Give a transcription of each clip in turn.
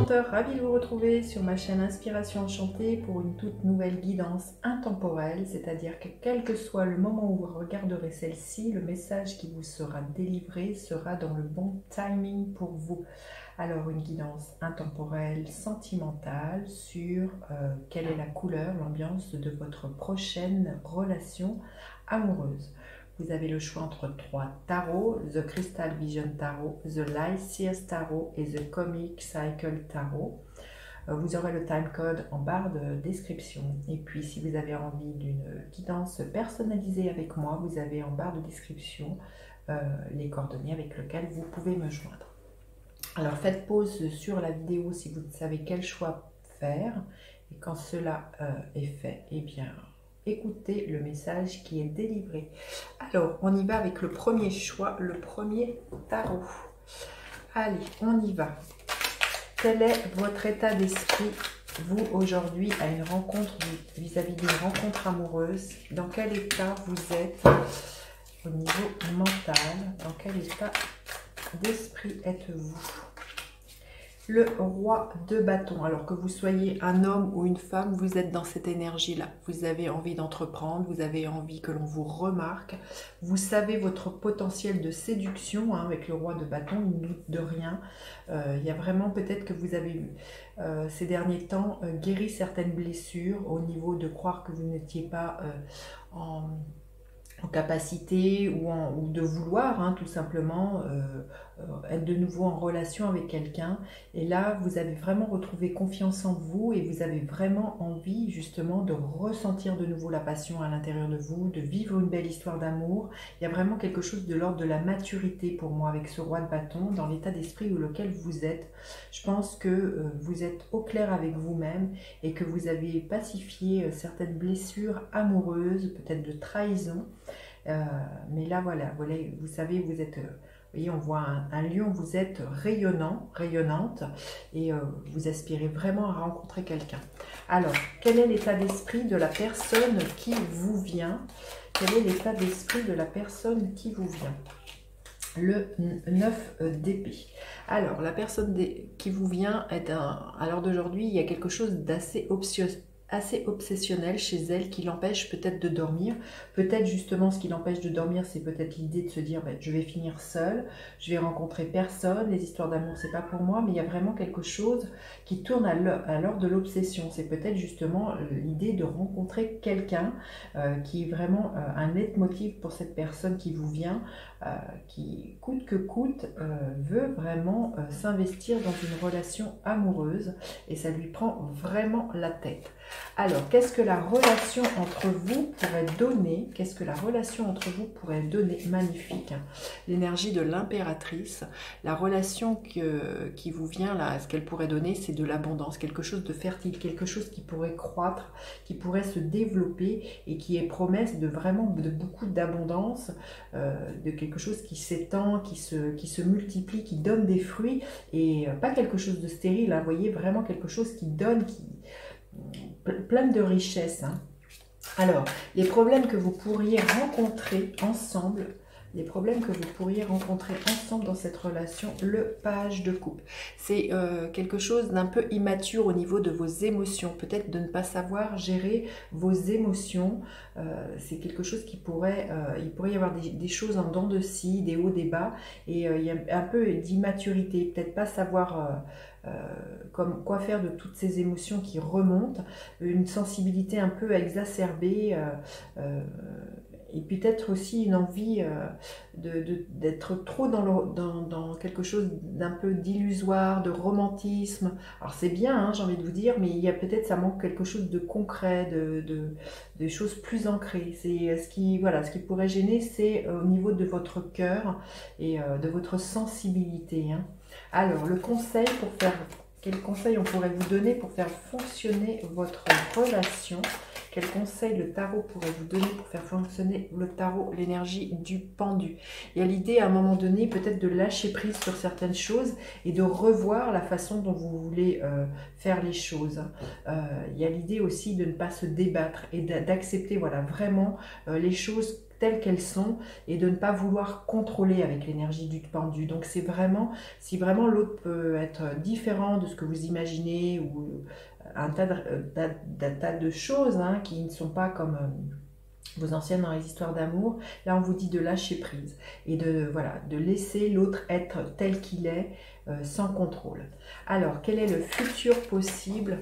enchanteur, ravi de vous retrouver sur ma chaîne Inspiration Enchantée pour une toute nouvelle guidance intemporelle, c'est-à-dire que quel que soit le moment où vous regarderez celle-ci, le message qui vous sera délivré sera dans le bon timing pour vous. Alors une guidance intemporelle, sentimentale sur quelle est la couleur, l'ambiance de votre prochaine relation amoureuse. Vous avez le choix entre 3 tarots, The Crystal Vision Tarot, The Light Seers Tarot et The Comic Cycle Tarot. Vous aurez le time code en barre de description. Et puis si vous avez envie d'une guidance personnalisée avec moi, vous avez en barre de description les coordonnées avec lesquelles vous pouvez me joindre. Alors faites pause sur la vidéo si vous savez quel choix faire. Et quand cela est fait, eh bien, écoutez le message qui est délivré. Alors, on y va avec le premier choix, le premier tarot. Allez, on y va. Quel est votre état d'esprit, vous, aujourd'hui, à une rencontre, vis-à-vis d'une rencontre amoureuse? Dans quel état vous êtes au niveau mental? Dans quel état d'esprit êtes-vous? Le roi de bâton, alors que vous soyez un homme ou une femme, vous êtes dans cette énergie-là. Vous avez envie d'entreprendre, vous avez envie que l'on vous remarque. Vous savez votre potentiel de séduction, hein, avec le roi de bâton, il ne doute de rien. Il y a vraiment peut-être que vous avez ces derniers temps guéri certaines blessures au niveau de croire que vous n'étiez pas en capacité ou de vouloir, hein, tout simplement être de nouveau en relation avec quelqu'un. Et là, vous avez vraiment retrouvé confiance en vous et vous avez vraiment envie justement de ressentir de nouveau la passion à l'intérieur de vous, de vivre une belle histoire d'amour. Il y a vraiment quelque chose de l'ordre de la maturité pour moi avec ce roi de bâton, dans l'état d'esprit où lequel vous êtes. Je pense que vous êtes au clair avec vous-même et que vous avez pacifié certaines blessures amoureuses, peut-être de trahison. Mais là, voilà, vous savez, vous êtes... Vous voyez, on voit un lion, vous êtes rayonnant, rayonnante, et vous aspirez vraiment à rencontrer quelqu'un. Alors, quel est l'état d'esprit de la personne qui vous vient? Quel est l'état d'esprit de la personne qui vous vient? Le 9 d'épée. Alors, la personne qui vous vient est à l'heure d'aujourd'hui, il y a quelque chose d'assez obsessionnel chez elle qui l'empêche peut-être de dormir. Peut-être justement ce qui l'empêche de dormir, c'est peut-être l'idée de se dire je vais finir seule, je vais rencontrer personne, les histoires d'amour c'est pas pour moi, mais il y a vraiment quelque chose qui tourne à l'heure de l'obsession. C'est peut-être justement l'idée de rencontrer quelqu'un qui est vraiment un leitmotiv pour cette personne qui vous vient, qui coûte que coûte veut vraiment s'investir dans une relation amoureuse et ça lui prend vraiment la tête. Alors, qu'est-ce que la relation entre vous pourrait donner? Qu'est-ce que la relation entre vous pourrait donner? Magnifique. L'énergie de l'impératrice. La relation qui vous vient là, ce qu'elle pourrait donner, c'est de l'abondance, quelque chose de fertile, quelque chose qui pourrait croître, qui pourrait se développer et qui est promesse de vraiment de beaucoup d'abondance, de quelque chose qui s'étend, qui se multiplie, qui donne des fruits et pas quelque chose de stérile. Hein, vous voyez, vraiment quelque chose qui donne, plein de richesse. Hein. Alors, les problèmes que vous pourriez rencontrer ensemble, dans cette relation, le page de coupe. C'est quelque chose d'un peu immature au niveau de vos émotions. Peut-être de ne pas savoir gérer vos émotions. C'est quelque chose qui pourrait... il pourrait y avoir des choses en dents de scie, des hauts, des bas. Et il y a un peu d'immaturité. Peut-être pas savoir... quoi faire de toutes ces émotions qui remontent, une sensibilité un peu exacerbée, et peut-être aussi une envie d'être trop dans quelque chose d'un peu d'illusoire, de romantisme. Alors c'est bien, hein, j'ai envie de vous dire, mais il y a peut-être, ça manque quelque chose de concret, de choses plus ancrées. C'est ce qui pourrait gêner, c'est au niveau de votre cœur et de votre sensibilité. Hein. Alors, le conseil pour faire... Quel conseil on pourrait vous donner pour faire fonctionner votre relation? Quel conseil le tarot pourrait vous donner pour faire fonctionner le tarot, l'énergie du pendu? Il y a l'idée à un moment donné peut-être de lâcher prise sur certaines choses et de revoir la façon dont vous voulez faire les choses. Il y a l'idée aussi de ne pas se débattre et d'accepter voilà, vraiment les choses telles qu'elles sont et de ne pas vouloir contrôler avec l'énergie du pendu. Donc c'est vraiment, si vraiment l'autre peut être différent de ce que vous imaginez ou un tas de choses hein, qui ne sont pas comme vos anciennes dans les histoires d'amour, là on vous dit de lâcher prise et de, voilà, de laisser l'autre être tel qu'il est sans contrôle. Alors quel est le futur possible?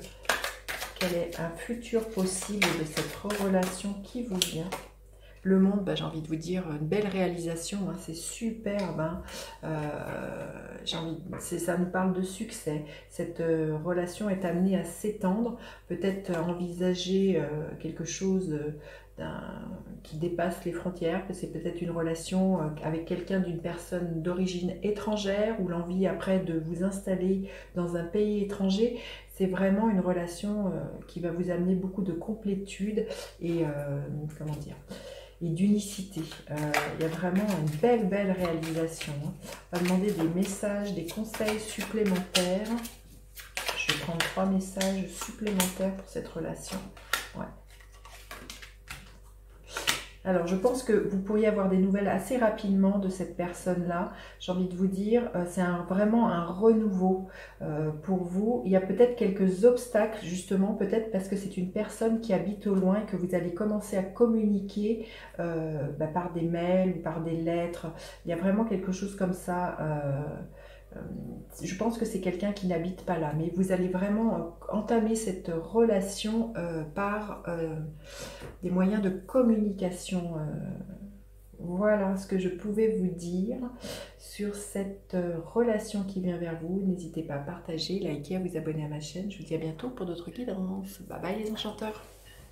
Quel est un futur possible de cette relation qui vous vient? Le monde, bah, j'ai envie de vous dire, une belle réalisation, hein, c'est superbe. Hein. Ça nous parle de succès. Cette relation est amenée à s'étendre, peut-être envisager quelque chose qui dépasse les frontières, que c'est peut-être une relation avec quelqu'un d'une personne d'origine étrangère ou l'envie après de vous installer dans un pays étranger. C'est vraiment une relation qui va vous amener beaucoup de complétude et comment dire, et d'unicité. Il y a vraiment une belle réalisation. Hein. On va demander des messages, des conseils supplémentaires. Je vais prendre 3 messages supplémentaires pour cette relation. Ouais. Alors, je pense que vous pourriez avoir des nouvelles assez rapidement de cette personne-là. J'ai envie de vous dire, c'est vraiment un renouveau pour vous. Il y a peut-être quelques obstacles, justement, peut-être parce que c'est une personne qui habite au loin et que vous allez commencer à communiquer par des mails ou par des lettres. Il y a vraiment quelque chose comme ça. Je pense que c'est quelqu'un qui n'habite pas là, mais vous allez vraiment entamer cette relation par des moyens de communication. Voilà ce que je pouvais vous dire sur cette relation qui vient vers vous. N'hésitez pas à partager, liker, à vous abonner à ma chaîne. Je vous dis à bientôt pour d'autres guidances. Bye bye les enchanteurs.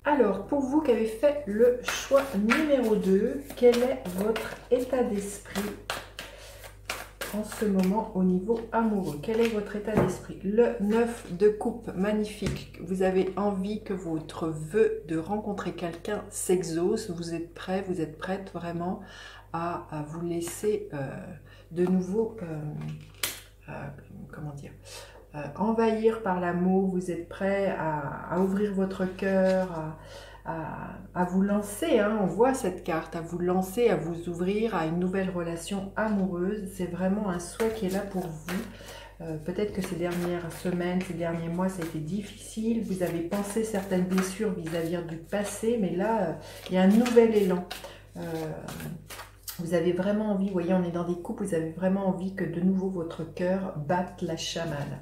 Alors, pour vous qui avez fait le choix numéro 2, quel est votre état d'esprit en ce moment au niveau amoureux? Quel est votre état d'esprit? Le 9 de coupe, magnifique. Vous avez envie que votre vœu de rencontrer quelqu'un s'exauce. Vous êtes prêt, vous êtes prête vraiment à vous laisser de nouveau, comment dire, envahir par l'amour. Vous êtes prêt à ouvrir votre cœur, à vous lancer, hein, on voit cette carte, à vous lancer, à vous ouvrir à une nouvelle relation amoureuse. C'est vraiment un souhait qui est là pour vous. Peut-être que ces dernières semaines, ces derniers mois, ça a été difficile. Vous avez pensé certaines blessures vis-à-vis du passé, mais là, il y a un nouvel élan. Vous avez vraiment envie, vous voyez, on est dans des couples, vous avez vraiment envie que de nouveau votre cœur batte la chamade.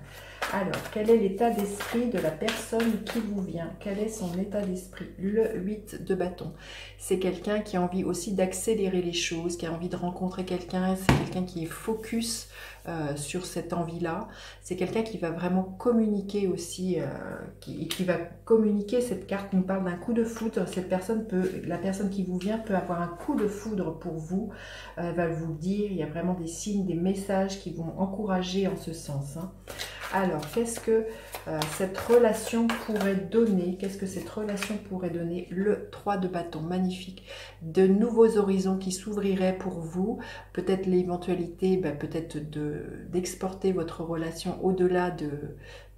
Alors, quel est l'état d'esprit de la personne qui vous vient? Quel est son état d'esprit? Le 8 de bâton. C'est quelqu'un qui a envie aussi d'accélérer les choses, qui a envie de rencontrer quelqu'un. C'est quelqu'un qui est focus sur cette envie-là. C'est quelqu'un qui va vraiment communiquer aussi, qui va communiquer. Cette carte nous parle d'un coup de foudre. La personne qui vous vient peut avoir un coup de foudre pour vous. Elle va vous le dire. Il y a vraiment des signes, des messages qui vont encourager en ce sens. Hein. Alors, qu'est-ce que cette relation pourrait donner? Qu'est-ce que cette relation pourrait donner? Le 3 de bâton, magnifique. De nouveaux horizons qui s'ouvriraient pour vous. Peut-être l'éventualité, peut-être d'exporter votre relation au-delà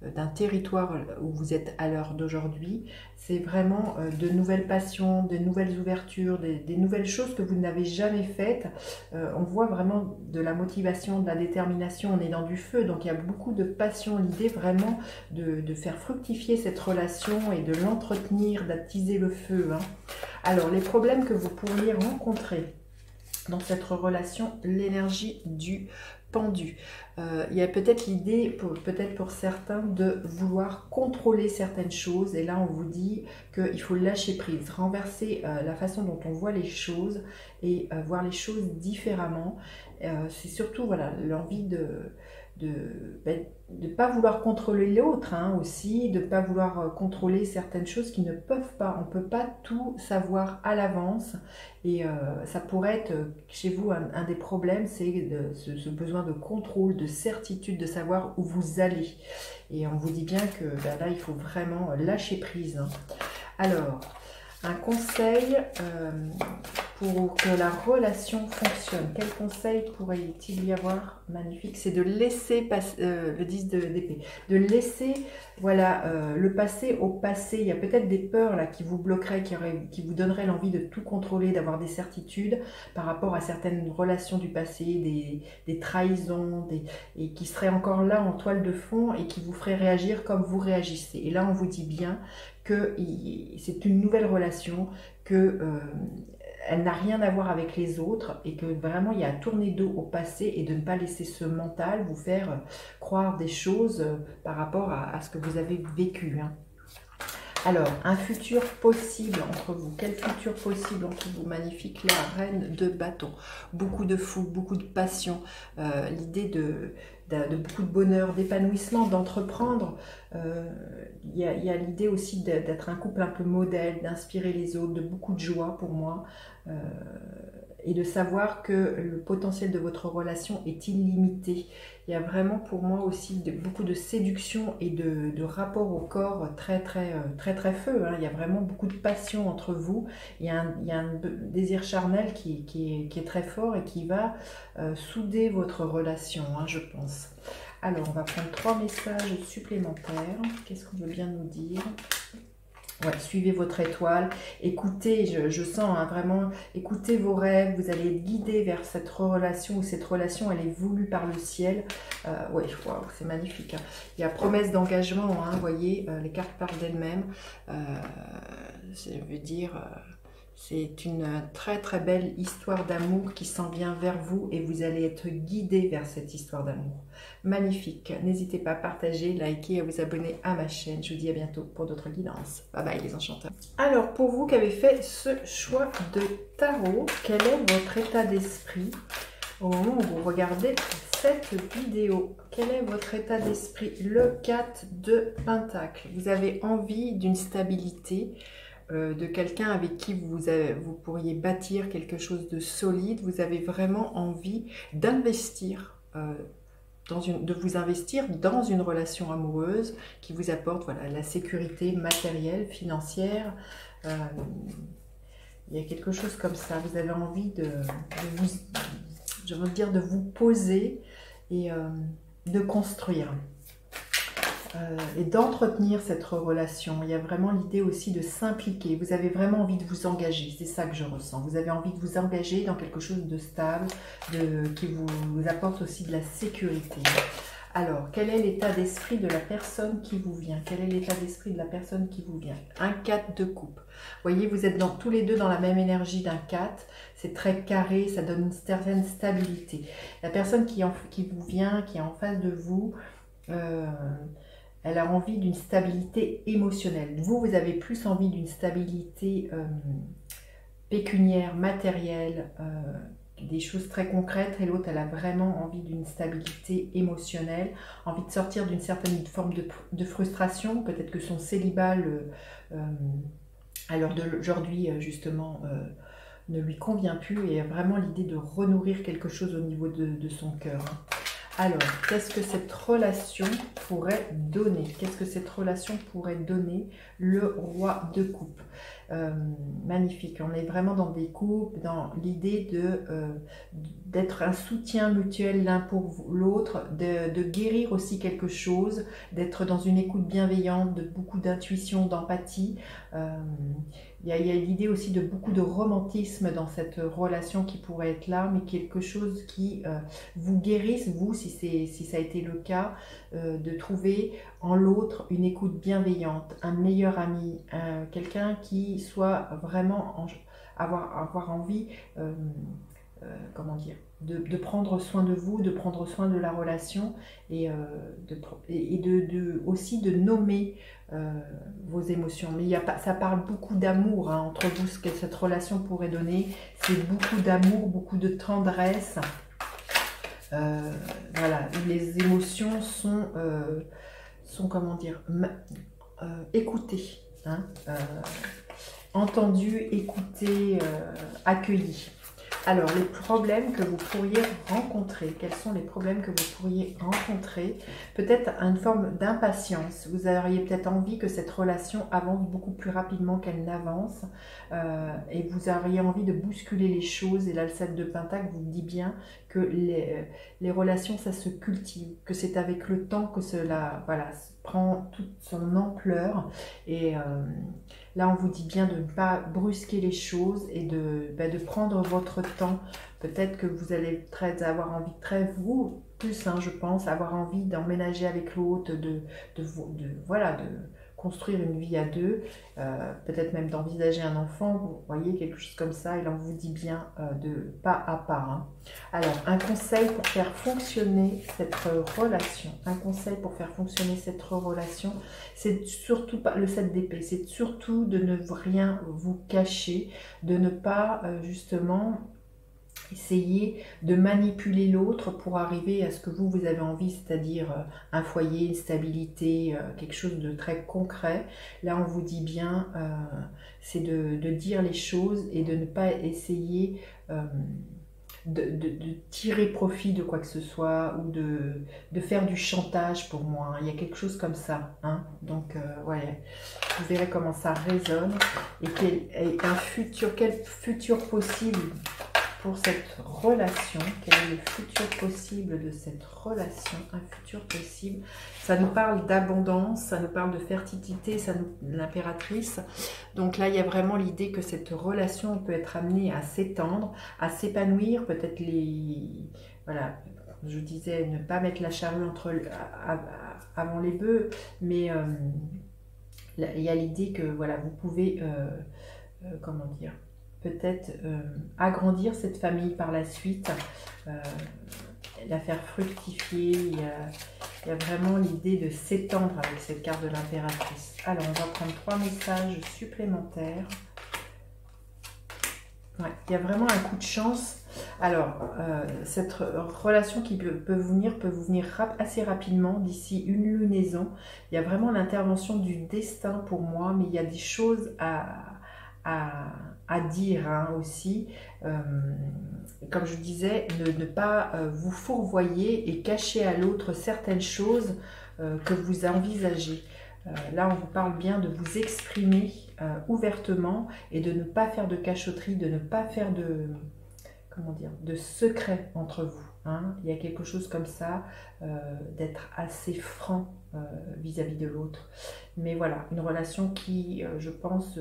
d'un territoire où vous êtes à l'heure d'aujourd'hui. C'est vraiment de nouvelles passions, de nouvelles ouvertures, des nouvelles choses que vous n'avez jamais faites. On voit vraiment de la motivation, de la détermination, on est dans du feu, donc il y a beaucoup de passion. L'idée vraiment de faire fructifier cette relation et de l'entretenir, d'attiser le feu. Hein. Alors, les problèmes que vous pourriez rencontrer dans cette relation, l'énergie du pendu. Il y a peut-être l'idée, peut-être pour certains, de vouloir contrôler certaines choses. Et là, on vous dit qu'il faut lâcher prise, renverser la façon dont on voit les choses et voir les choses différemment. C'est surtout voilà, l'envie de ne pas vouloir contrôler l'autre hein, aussi, de ne pas vouloir contrôler certaines choses qui ne peuvent pas. On ne peut pas tout savoir à l'avance et ça pourrait être chez vous un des problèmes, c'est ce besoin de contrôle, de certitude, de savoir où vous allez. Et on vous dit bien que là, il faut vraiment lâcher prise. Hein. Alors, Un conseil pour que la relation fonctionne. Quel conseil pourrait-il y avoir? Magnifique, c'est de laisser passer le 10 d'épée, de laisser voilà, le passé au passé. Il y a peut-être des peurs là qui vous bloqueraient, qui vous donneraient l'envie de tout contrôler, d'avoir des certitudes par rapport à certaines relations du passé, des trahisons, et qui seraient encore là en toile de fond et qui vous feraient réagir comme vous réagissez. Et là, on vous dit bien que c'est une nouvelle relation, que elle n'a rien à voir avec les autres et que vraiment il y a à tourner dos au passé et de ne pas laisser ce mental vous faire croire des choses par rapport à ce que vous avez vécu. Hein. Alors, un futur possible entre vous. Quel futur possible entre vous? Magnifique, la reine de bâton. Beaucoup de fou, beaucoup de passion. L'idée de beaucoup de bonheur, d'épanouissement, d'entreprendre. Il y a l'idée aussi d'être un couple un peu modèle, d'inspirer les autres, de beaucoup de joie pour moi. Et de savoir que le potentiel de votre relation est illimité. Il y a vraiment pour moi aussi beaucoup de séduction et de rapport au corps très feu. Hein. Il y a vraiment beaucoup de passion entre vous. Il y a un désir charnel qui est très fort et qui va souder votre relation, hein, je pense. Alors, on va prendre 3 messages supplémentaires. Qu'est-ce qu'on veut bien nous dire ? Ouais, suivez votre étoile, écoutez, je sens hein, vraiment, écoutez vos rêves, vous allez être guidé vers cette relation, ou cette relation elle est voulue par le ciel. Ouais, wow, c'est magnifique. Hein. Il y a promesse d'engagement, hein, vous voyez, les cartes parlent d'elles-mêmes. Je veux dire, c'est une très belle histoire d'amour qui s'en vient vers vous et vous allez être guidé vers cette histoire d'amour. Magnifique. N'hésitez pas à partager, liker et à vous abonner à ma chaîne. Je vous dis à bientôt pour d'autres guidances. Bye bye les enchanteurs. Alors pour vous qui avez fait ce choix de tarot, quel est votre état d'esprit au moment où vous regardez cette vidéo? Quel est votre état d'esprit? Le 4 de Pentacle. Vous avez envie d'une stabilité, de quelqu'un avec qui vous pourriez bâtir quelque chose de solide. Vous avez vraiment envie d'investir, de vous investir dans une relation amoureuse qui vous apporte voilà, la sécurité matérielle, financière. Il y a quelque chose comme ça. Vous avez envie de vous poser et de construire. Et d'entretenir cette relation. Il y a vraiment l'idée aussi de s'impliquer. Vous avez vraiment envie de vous engager. C'est ça que je ressens. Vous avez envie de vous engager dans quelque chose de stable, qui vous apporte aussi de la sécurité. Alors, quel est l'état d'esprit de la personne qui vous vient? Quel est l'état d'esprit de la personne qui vous vient? Un 4 de coupe. Vous voyez, vous êtes tous les deux dans la même énergie d'un 4. C'est très carré, ça donne une certaine stabilité. La personne qui vous vient, qui est en face de vous, elle a envie d'une stabilité émotionnelle. Vous avez plus envie d'une stabilité pécuniaire, matérielle, des choses très concrètes. Et l'autre, elle a vraiment envie d'une stabilité émotionnelle, envie de sortir d'une certaine forme de frustration. Peut-être que son célibat, à l'heure d'aujourd'hui, justement, ne lui convient plus. Et a vraiment l'idée de renourrir quelque chose au niveau de son cœur. Hein. Alors, qu'est-ce que cette relation pourrait donner? Qu'est-ce que cette relation pourrait donner? Le roi de coupe. Magnifique. On est vraiment dans des couples, dans l'idée d'être un soutien mutuel l'un pour l'autre, de guérir aussi quelque chose, d'être dans une écoute bienveillante, de beaucoup d'intuition, d'empathie. Il y a l'idée aussi de beaucoup de romantisme dans cette relation qui pourrait être là, mais quelque chose qui vous guérisse, vous, si ça a été le cas, de trouver en l'autre une écoute bienveillante, un meilleur ami, quelqu'un qui soit vraiment avoir envie, comment dire, de prendre soin de vous, de prendre soin de la relation et aussi de nommer vos émotions. Mais ça parle beaucoup d'amour hein, entre vous, ce que cette relation pourrait donner. C'est beaucoup d'amour, beaucoup de tendresse. Voilà, les émotions sont comment dire, écoutées, hein, entendues, écoutées, accueillies. Alors, les problèmes que vous pourriez rencontrer, quels sont les problèmes que vous pourriez rencontrer? Peut-être une forme d'impatience. Vous auriez peut-être envie que cette relation avance beaucoup plus rapidement qu'elle n'avance et vous auriez envie de bousculer les choses. Et là, le 7 de Pentacle vous dit bien que les relations, ça se cultive, que c'est avec le temps que cela voilà, prend toute son ampleur. Et là, on vous dit bien de ne pas brusquer les choses et de prendre votre temps. Peut-être que vous allez avoir envie vous plus, hein, je pense, avoir envie d'emménager avec l'autre, voilà, de construire une vie à deux, peut-être même d'envisager un enfant, vous voyez, quelque chose comme ça. Et là, on vous dit bien de pas à pas. Hein. Alors, un conseil pour faire fonctionner cette relation. Un conseil pour faire fonctionner cette relation, c'est surtout pas le 7 d'épée, c'est surtout de ne rien vous cacher, de ne pas justement essayer de manipuler l'autre pour arriver à ce que vous avez envie, c'est-à-dire un foyer, une stabilité, quelque chose de très concret. Là, on vous dit bien, c'est de dire les choses et de ne pas essayer de tirer profit de quoi que ce soit ou de faire du chantage pour moi. Hein. Il y a quelque chose comme ça. Hein. Donc, ouais, vous verrez comment ça résonne et quel futur possible pour cette relation, quel est le futur possible de cette relation, un futur possible. Ça nous parle d'abondance, ça nous parle de fertilité, l'impératrice. Donc là, il y a vraiment l'idée que cette relation peut être amenée à s'étendre, à s'épanouir, peut-être voilà, je disais, ne pas mettre la charrue avant les bœufs, mais il y a l'idée que voilà, vous pouvez, comment dire, peut-être agrandir cette famille par la suite, la faire fructifier. Il y a vraiment l'idée de s'étendre avec cette carte de l'impératrice. Alors, on va prendre 3 messages supplémentaires. Ouais, il y a vraiment un coup de chance. Alors, cette relation qui peut vous venir assez rapidement d'ici une lunaison. Il y a vraiment l'intervention du destin pour moi, mais il y a des choses à dire hein, aussi. Comme je disais, ne pas vous fourvoyer et cacher à l'autre certaines choses que vous envisagez. Là, on vous parle bien de vous exprimer ouvertement et de ne pas faire de cachotterie, de ne pas faire de secret entre vous. Hein. Il y a quelque chose comme ça, d'être assez franc vis-à-vis de l'autre. Mais voilà, une relation qui, je pense,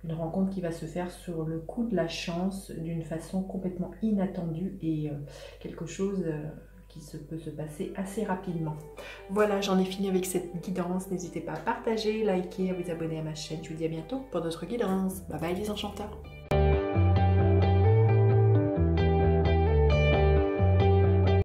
une rencontre qui va se faire sur le coup de la chance, d'une façon complètement inattendue et quelque chose qui peut se passer assez rapidement. Voilà, j'en ai fini avec cette guidance. N'hésitez pas à partager, liker, à vous abonner à ma chaîne. Je vous dis à bientôt pour d'autres guidances. Bye bye les enchanteurs.